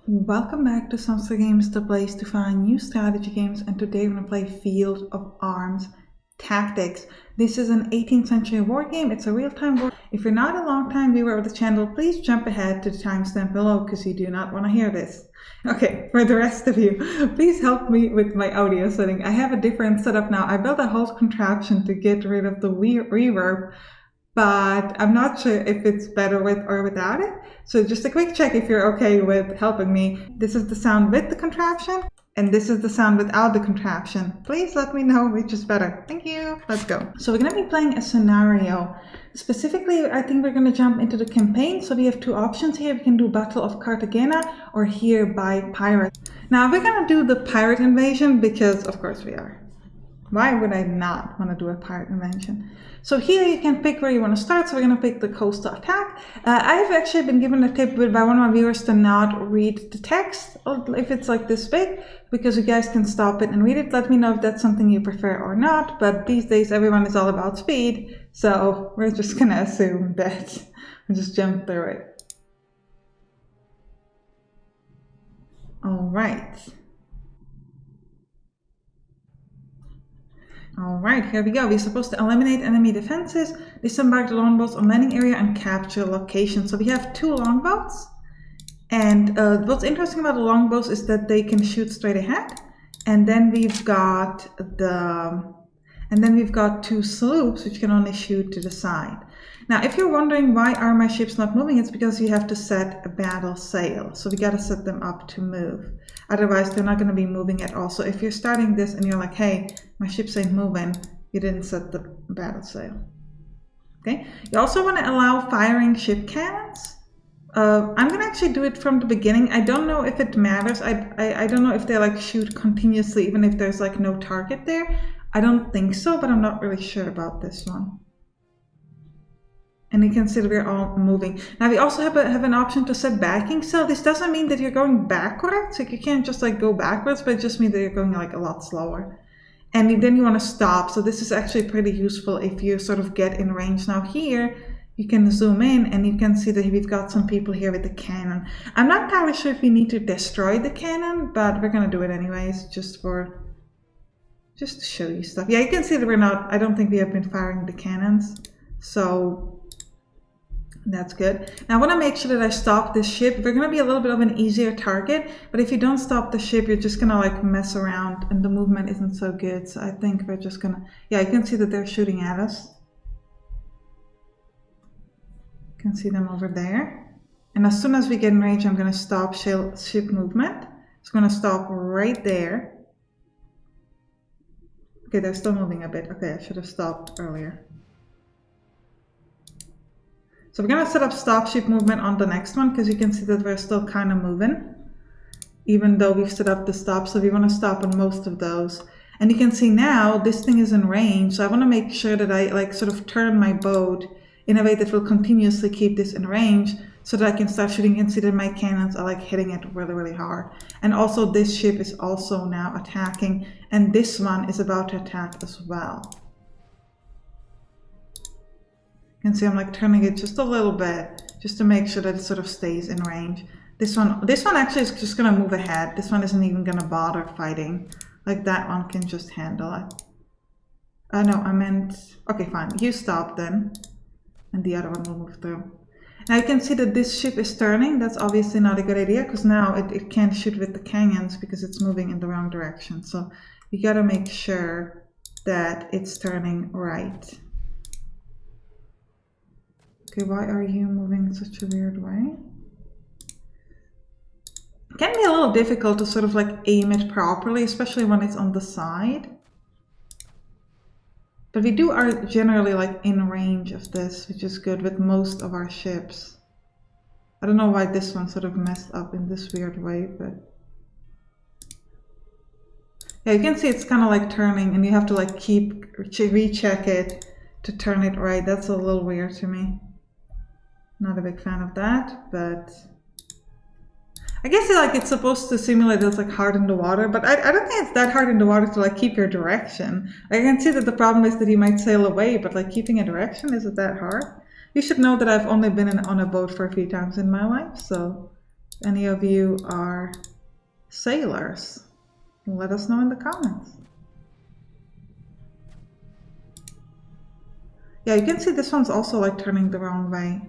Welcome back to Sampstra Games, the place to find new strategy games, and today we're going to play Field of Arms Tactics. This is an 18th century war game. It's a real-time war. If you're not a long-time viewer of the channel, please jump ahead to the timestamp below because you do not want to hear this. Okay, for the rest of you, please help me with my audio setting. I have a different setup now. I built a whole contraption to get rid of the reverb, but I'm not sure if it's better with or without it. So just a quick check if you're okay with helping me. This is the sound with the contraption, and this is the sound without the contraption. Please let me know which is better. Thank you. Let's go. So we're going to be playing a scenario. Specifically, I think we're going to jump into the campaign. So we have two options here. We can do Battle of Cartagena or here by Pirates. Now we're going to do the pirate invasion because of course we are. Why would I not want to do a pirate invasion? So here you can pick where you want to start. So we're going to pick the coastal attack. I've actually been given a tip by one of my viewers to not read the text if it's like this big, because you guys can stop it and read it. Let me know if that's something you prefer or not. But these days everyone is all about speed. So we're just going to assume that we just jump through it. All right. Alright, here we go. We're supposed to eliminate enemy defenses, disembark the longboats on landing area, and capture location. So we have two longboats. And what's interesting about the longboats is that they can shoot straight ahead. And then we've got two sloops which can only shoot to the side. Now, if you're wondering why are my ships not moving, it's because you have to set a battle sail. So we got to set them up to move. Otherwise, they're not going to be moving at all. So if you're starting this and you're like, hey, my ships ain't moving, you didn't set the battle sail. Okay. You also want to allow firing ship cannons. I'm going to actually do it from the beginning. I don't know if it matters. I don't know if they like shoot continuously, even if there's like no target there. I don't think so, but I'm not really sure about this one. And you can see that we're all moving. Now we also have an option to set backing sail. This doesn't mean that you're going backwards. Like you can't just like go backwards, but it just means that you're going like a lot slower. And then you want to stop. So this is actually pretty useful if you sort of get in range. Now here, you can zoom in and you can see that we've got some people here with the cannon. I'm not entirely sure if we need to destroy the cannon, but we're going to do it anyways, just to show you stuff. Yeah, you can see that we're not, I don't think we have been firing the cannons. So that's good. Now I want to make sure that I stop this ship. We're going to be a little bit of an easier target, but if you don't stop the ship, you're just going to like mess around and the movement isn't so good. So I think we're just going to, yeah, you can see that they're shooting at us. You can see them over there. And as soon as we get in range, I'm going to stop ship movement. It's going to stop right there. Okay, they're still moving a bit. Okay, I should have stopped earlier. So we're going to set up stop ship movement on the next one because you can see that we're still kind of moving, even though we've set up the stop. So we want to stop on most of those. And you can see now this thing is in range. So I want to make sure that I like sort of turn my boat in a way that will continuously keep this in range so that I can start shooting. You can see that my cannons are like hitting it really, really hard. And also this ship is also now attacking, and this one is about to attack as well. You can see I'm like turning it just a little bit just to make sure that it sort of stays in range. This one actually is just going to move ahead. This one isn't even going to bother fighting. Like that one can just handle it. No, I meant, okay, fine. You stop then. And the other one will move through. Now you can see that this ship is turning. That's obviously not a good idea because now it can't shoot with the cannons because it's moving in the wrong direction. So you got to make sure that it's turning right. Okay, why are you moving in such a weird way? It can be a little difficult to sort of like aim it properly, especially when it's on the side. But we are generally like in range of this, which is good with most of our ships. I don't know why this one sort of messed up in this weird way, but yeah, you can see it's kind of like turning and you have to like keep recheck it to turn it right. That's a little weird to me. Not a big fan of that, but I guess like it's supposed to simulate it's like hard in the water, but I don't think it's that hard in the water to like keep your direction. I can see that the problem is that you might sail away, but like keeping a direction, is it that hard? You should know that I've only been on a boat for a few times in my life, so Any of you are sailors, let us know in the comments. Yeah, you can see this one's also like turning the wrong way.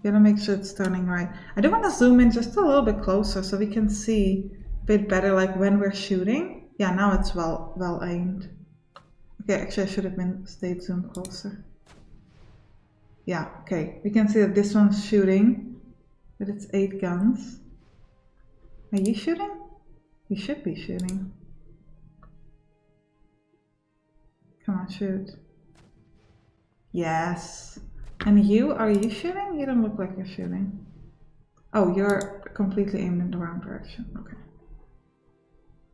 Gotta make sure it's turning right. I do want to zoom in just a little bit closer so we can see a bit better, like when we're shooting. Yeah, now it's well aimed. Okay, actually I should have stayed zoomed closer. Yeah, okay. We can see that this one's shooting with its 8 guns. Are you shooting? You should be shooting. Come on, shoot. Yes. And you, are you shooting? You don't look like you're shooting. Oh, you're completely aimed in the wrong direction. Okay.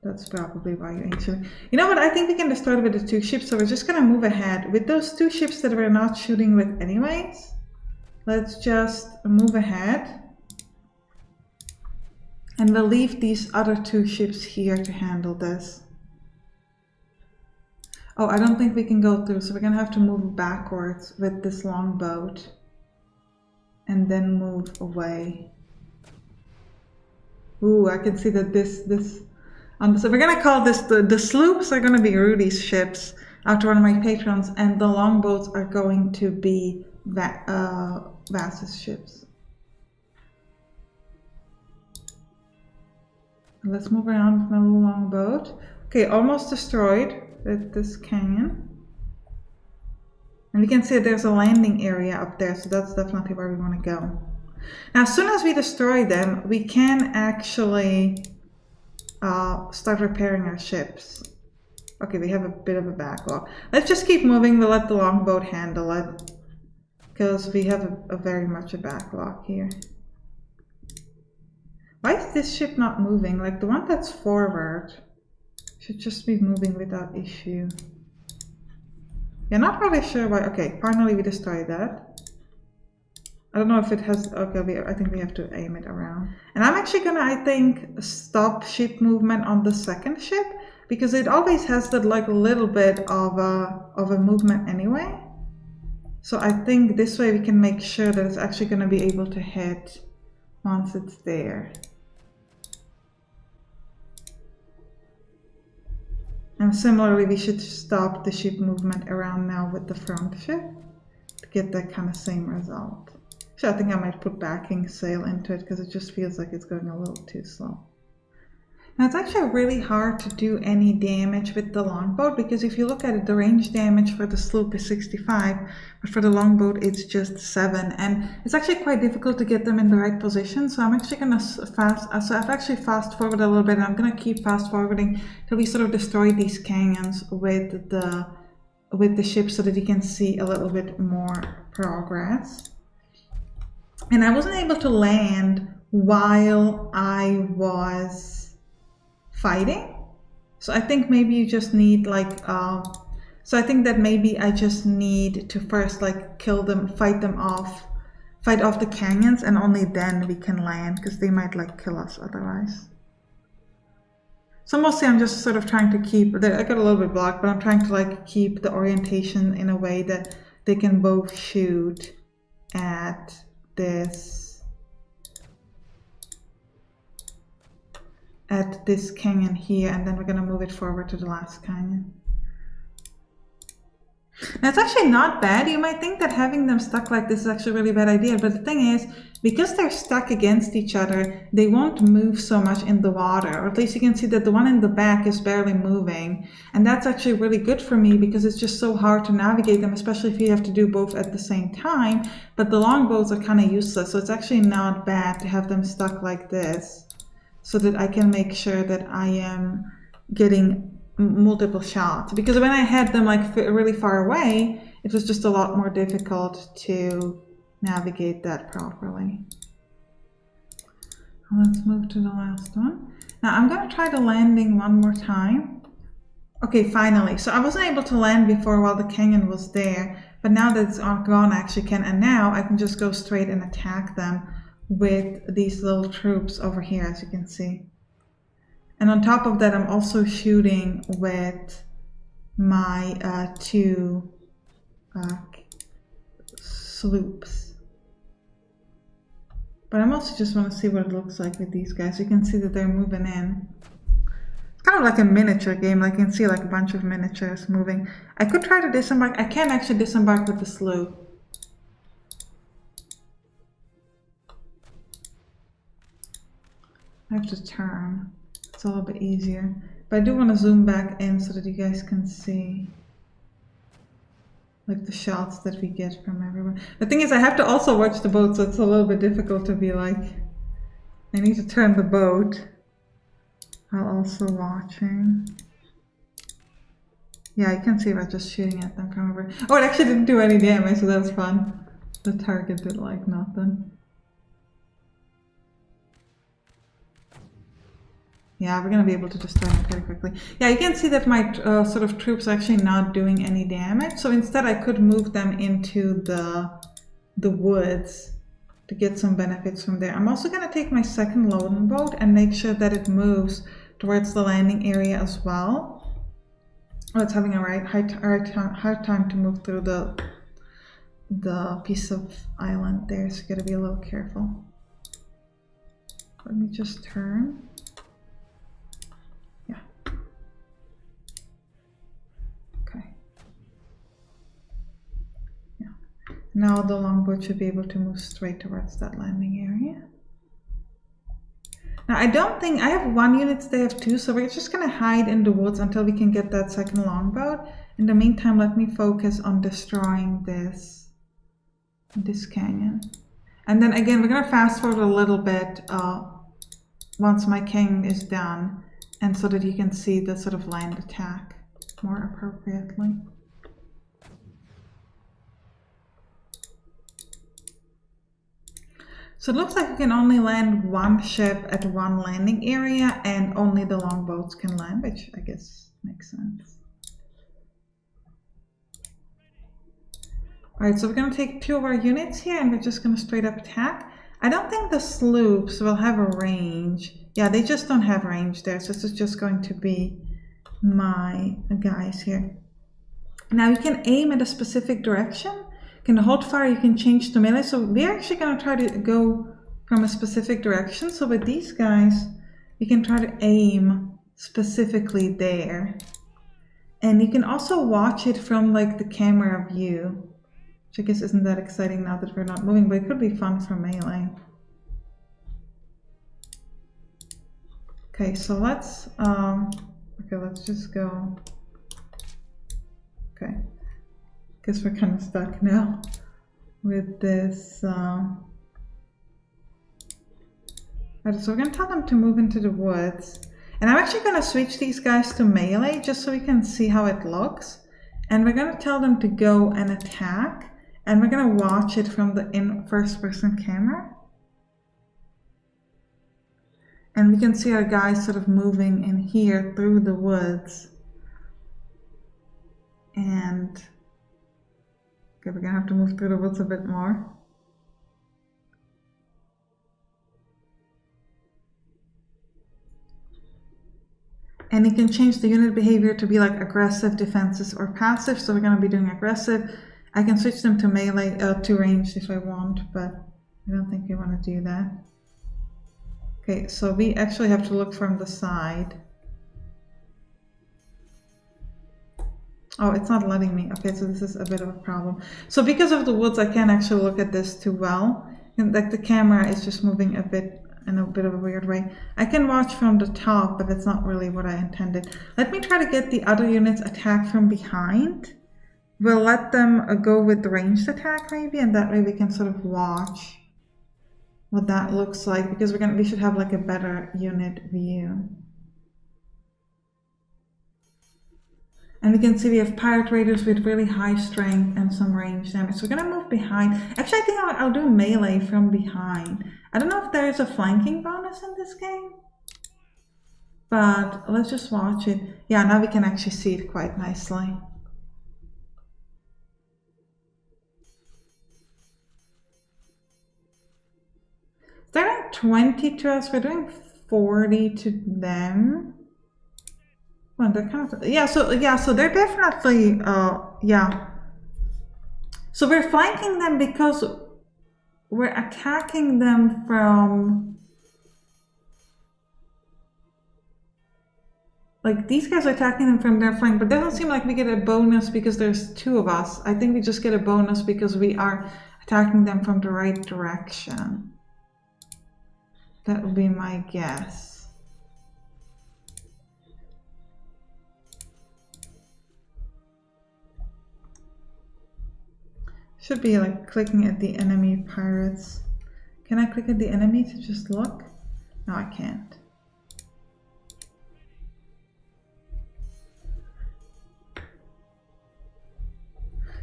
That's probably why you ain't shooting. You know what? I think we can destroy it with the 2 ships, so we're just gonna move ahead. With those 2 ships that we're not shooting with anyways, let's just move ahead. And we'll leave these other 2 ships here to handle this. Oh, I don't think we can go through, so we're gonna have to move backwards with this long boat. And then move away. Ooh, I can see that so we're gonna call this, the sloops are gonna be Rudy's ships after one of my patrons, and the longboats are going to be Vass's ships. Let's move around with my little longboat. Okay, almost destroyed with this canyon. And we can see there's a landing area up there, so that's definitely where we want to go. Now, as soon as we destroy them, we can actually start repairing our ships. Okay, we have a bit of a backlog. Let's just keep moving. We'll let the longboat handle it, because we have a very much a backlog here. Why is this ship not moving? Like the one that's forward should just be moving without issue. Yeah, not really sure why. Okay, finally we destroyed that. I don't know if it has, okay, I think we have to aim it around. And I'm actually gonna, I think, stop ship movement on the second ship, because it always has that like a little bit of a movement anyway. So I think this way we can make sure that it's actually gonna be able to hit once it's there. And similarly, we should stop the ship movement around now with the front ship to get that kind of same result. So I think I might put backing sail into it because it just feels like it's going a little too slow. Now it's actually really hard to do any damage with the longboat, because if you look at it, the range damage for the sloop is 65, but for the longboat it's just 7, and it's actually quite difficult to get them in the right position. So I'm actually gonna I've actually fast forwarded a little bit, and I'm gonna keep fast forwarding till we sort of destroy these canyons with the ship, so that you can see a little bit more progress. And I wasn't able to land while I was fighting, so I think maybe you just need like so I think that maybe I just need to first like kill them, fight off the canyons, and only then we can land, because they might like kill us otherwise. So mostly I'm just sort of trying to keep, I got a little bit blocked, but I'm trying to like keep the orientation in a way that they can both shoot at this canyon here, and then we're going to move it forward to the last canyon. Now it's actually not bad. You might think that having them stuck like this is actually a really bad idea, but the thing is, because they're stuck against each other, they won't move so much in the water, or at least you can see that the one in the back is barely moving, and that's actually really good for me, because it's just so hard to navigate them, especially if you have to do both at the same time. But the longboats are kind of useless, so it's actually not bad to have them stuck like this, so that I can make sure that I am getting multiple shots. Because when I had them like really far away, it was just a lot more difficult to navigate that properly. Let's move to the last one. Now I'm going to try the landing one more time. Okay, finally. So I wasn't able to land before while the canyon was there, but now that it's gone, I actually can, and now I can just go straight and attack them with these little troops over here, as you can see. And on top of that, I'm also shooting with my 2 sloops. But I mostly just want to see what it looks like with these guys. You can see that they're moving in. It's kind of like a miniature game. Like you can see like a bunch of miniatures moving. I could try to disembark. I can't actually disembark with the sloop. I have to turn. It's a little bit easier. But I do want to zoom back in so that you guys can see like the shots that we get from everyone. The thing is, I have to also watch the boat, so it's a little bit difficult to be like, I need to turn the boat while also watching. Yeah, you can see by just shooting at them from over. Oh, it actually didn't do any damage, so that was fun. The target did like nothing. Yeah, we're gonna be able to destroy them pretty quickly. Yeah, you can see that my sort of troops are actually not doing any damage. So instead I could move them into the woods to get some benefits from there. I'm also gonna take my second loading boat and make sure that it moves towards the landing area as well. Oh, it's having a hard time to move through the piece of island there, so you gotta be a little careful. Let me just turn. Now the longboat should be able to move straight towards that landing area. Now I don't think, I have one unit, they have two, so we're just gonna hide in the woods until we can get that second longboat. In the meantime, let me focus on destroying this canyon. And then again, we're gonna fast forward a little bit once my king is done, and so that you can see the sort of land attack more appropriately. So it looks like you can only land one ship at one landing area and only the longboats can land, which I guess makes sense. Alright, so we're going to take two of our units here and we're just going to straight up attack. I don't think the sloops will have a range. Yeah, they just don't have range there, so this is just going to be my guys here. Now you can aim at a specific direction. You can hold fire, you can change to melee. So we're actually going to try to go from a specific direction. So with these guys, you can try to aim specifically there. And you can also watch it from like the camera view, which I guess isn't that exciting now that we're not moving, but it could be fun for melee. Okay, so let's just go. Okay. Guess we're kind of stuck now with this. So we're going to tell them to move into the woods. And I'm actually going to switch these guys to melee just so we can see how it looks. And we're going to tell them to go and attack. And we're going to watch it from the first-person camera. And we can see our guys sort of moving in here through the woods. And okay, we're gonna have to move through the woods a bit more. And you can change the unit behavior to be like aggressive, defensive, or passive. So we're gonna be doing aggressive. I can switch them to melee, to ranged if I want, but I don't think we want to do that. Okay, so we actually have to look from the side. Oh, it's not letting me. Okay, so this is a bit of a problem. So because of the woods, I can't actually look at this too well. And like the camera is just moving a bit in a bit of a weird way. I can watch from the top, but that's not really what I intended. Let me try to get the other units attack from behind. We'll let them go with the ranged attack maybe, and that way we can sort of watch what that looks like, because we should have like a better unit view. And we can see we have pirate raiders with really high strength and some range damage. So we're gonna move behind. Actually, I think I'll do melee from behind. I don't know if there is a flanking bonus in this game, but let's just watch it. Yeah, now we can actually see it quite nicely. They're doing 20 to us, we're doing 40 to them. Well, they're kind of, so they're definitely, yeah. So we're flanking them because we're attacking them from, like, these guys are attacking them from their flank, but it doesn't seem like we get a bonus because there's two of us. I think we just get a bonus because we are attacking them from the right direction. That would be my guess. Should be like clicking at the enemy pirates. Can I click at the enemy to just look? No, I can't.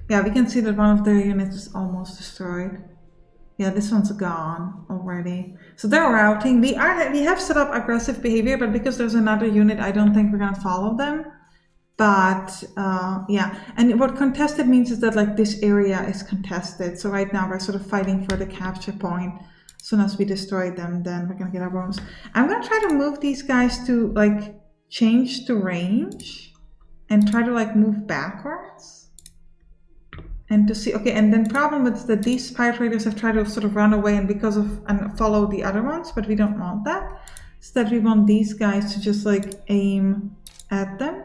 Yeah, we can see that one of their units is almost destroyed. Yeah, this one's gone already. So they're routing. We have set up aggressive behavior, but because there's another unit, I don't think we're gonna follow them. But yeah, and what contested means is that like this area is contested. So right now we're sort of fighting for the capture point. As soon as we destroy them, then we're gonna get our bonus. I'm gonna try to move these guys to like change the range and try to like move backwards. And to see, okay, and then problem is that these pirate raiders have tried to sort of run away and follow the other ones, but we don't want that. Instead, we want these guys to just like aim at them,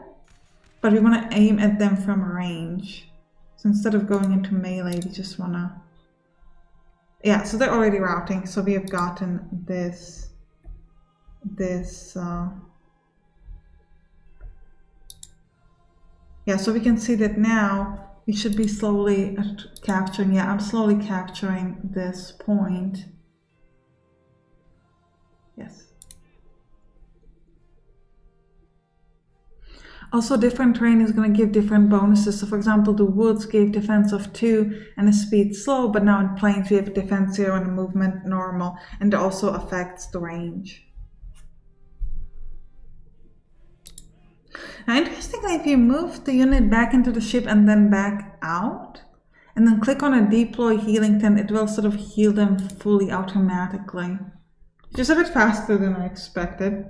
but we want to aim at them from range. So instead of going into melee, we just want to, yeah, so they're already routing. So we have gotten this, yeah, so we can see that now we should be slowly capturing, yeah, I'm slowly capturing this point. Yes. Also, different terrain is going to give different bonuses. So for example, the woods gave defense of 2 and a speed slow, but now in plains we have a defense 0 and a movement normal, and it also affects the range. Now, interestingly, if you move the unit back into the ship and then back out, and then click on a deploy healing tent, it will sort of heal them fully automatically. Just a bit faster than I expected.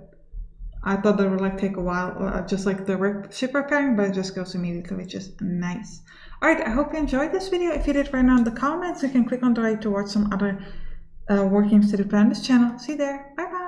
I thought that would like take a while, just like the ship repairing, but it just goes immediately, which is nice. Alright, I hope you enjoyed this video. If you did, write down in the comments. You can click on the right to watch some other war games to play on this channel. See you there. Bye bye.